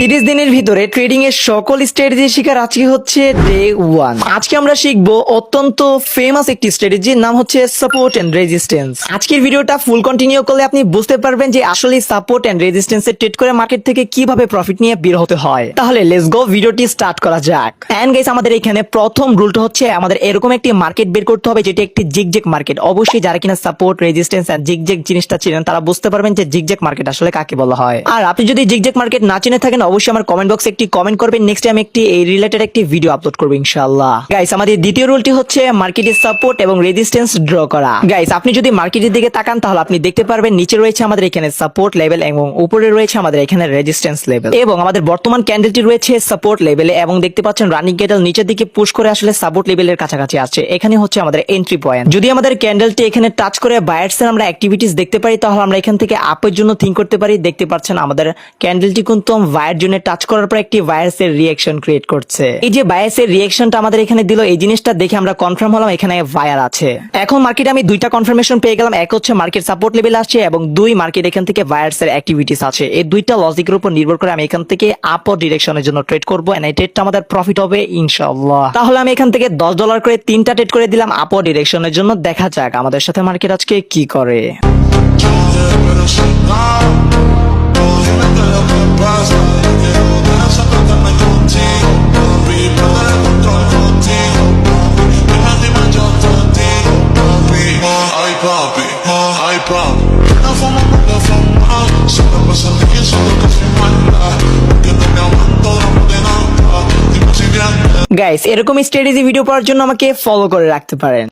30 দিনের ভিতরে ট্রেডিং এর সকল স্ট্র্যাটেজি শিখার আজকে হচ্ছে ডে 1। আজকে আমরা শিখবো অত্যন্ত ফেমাস একটি স্ট্র্যাটেজির নাম হচ্ছে সাপোর্ট এন্ড রেজিস্ট্যান্স। আজকের ভিডিওটা ফুল কন্টিনিউ করলে আপনি বুঝতে পারবেন যে আসলে সাপোর্ট এন্ড রেজিস্ট্যান্স এর ট্রেড করে মার্কেট থেকে কিভাবে প্রফিট নিয়ে বের হতে হয়। তাহলে লেটস গো, ভিডিওটি স্টার্ট করা যাক। এন্ড গাইস, আমাদের এখানে প্রথম রুলটা হচ্ছে আমাদের এরকম একটি মার্কেট বের করতে হবে যেটা একটি জিগজ্যাগ মার্কেট। অবশ্যই যারা কিনা সাপোর্ট রেজিস্ট্যান্স আর জিগজ্যাগ জিনিসটা চিনেন তারা বুঝতে পারবেন যে জিগজ্যাগ মার্কেট আসলে কাকে বলা হয়। আর আপনি যদি জিগজ্যাগ মার্কেট না চিনে থাকেন অবশ্যই আমার কমেন্ট বক্সে একটি কমেন্ট করবেন, নেক্সট টাইম একটি এই রিলেটেড একটি ভিডিও আপলোড করব ইনশাআল্লাহ। গাইস, আমাদের দ্বিতীয় রুলটি হচ্ছে মার্কেটের সাপোর্ট এবং রেজিস্ট্যান্স ড্র করা। গাইস, আপনি যদি মার্কেটের দিকে তাকান তাহলে আপনি দেখতে পারবেন নিচে রয়েছে আমাদের এখানে সাপোর্ট লেভেল এবং উপরে রয়েছে আমাদের এখানে রেজিস্ট্যান্স লেভেল, এবং আমাদের বর্তমান ক্যান্ডেলটি রয়েছে সাপোর্ট লেভেলে এবং দেখতে পাচ্ছেন রানিং ক্যান্ডেল নিচের দিকে পুশ করে আসলে সাপোর্ট লেভেলের কাছাকাছি আছে। এখানে হচ্ছে আমাদের এন্ট্রি পয়েন্ট। যদি আমাদের ক্যান্ডেলটি এখানে টাচ করে বায়ার্স এর আমরা অ্যাক্টিভিটিস দেখতে পারি তাহলে আমরা এখান থেকে আপের জন্য থিঙ্ক করতে পারি। দেখতে পাচ্ছেন আমাদের ক্যান্ডেলটি কিন্তু বায়ার জন্য টাচ করার পর একটি বায়ার্স এর রিঅ্যাকশন ক্রিয়েট করছে। এই যে বায়ার্স এর রিঅ্যাকশনটা আমাদের এখানে দিল, এই জিনিসটা দেখে আমরা কনফার্ম হলাম এখানে বায়ার আছে। এখন মার্কেটে আমি দুইটা কনফার্মেশন পেয়ে গেলাম, এক হচ্ছে মার্কেট সাপোর্ট লেভেল আসছে এবং দুই মার্কেট এখান থেকে বায়ার্স এর অ্যাক্টিভিটিস আছে। এই দুইটা লজিকের উপর নির্ভর করে আমি এখান থেকে আপর ডিরেকশনের জন্য ট্রেড করব এন্ড এই ট্রেডটা আমাদের প্রফিট হবে ইনশাআল্লাহ। তাহলে আমি এখান থেকে $10 করে 3টা ট্রেড করে দিলাম আপর ডিরেকশনের জন্য। দেখা যাক আমাদের সাথে মার্কেট আজকে কি করে। গাইস, এরকম স্ট্র্যাটেজি ভিডিও পাওয়ার জন্য আমাকে ফলো করে রাখতে পারেন।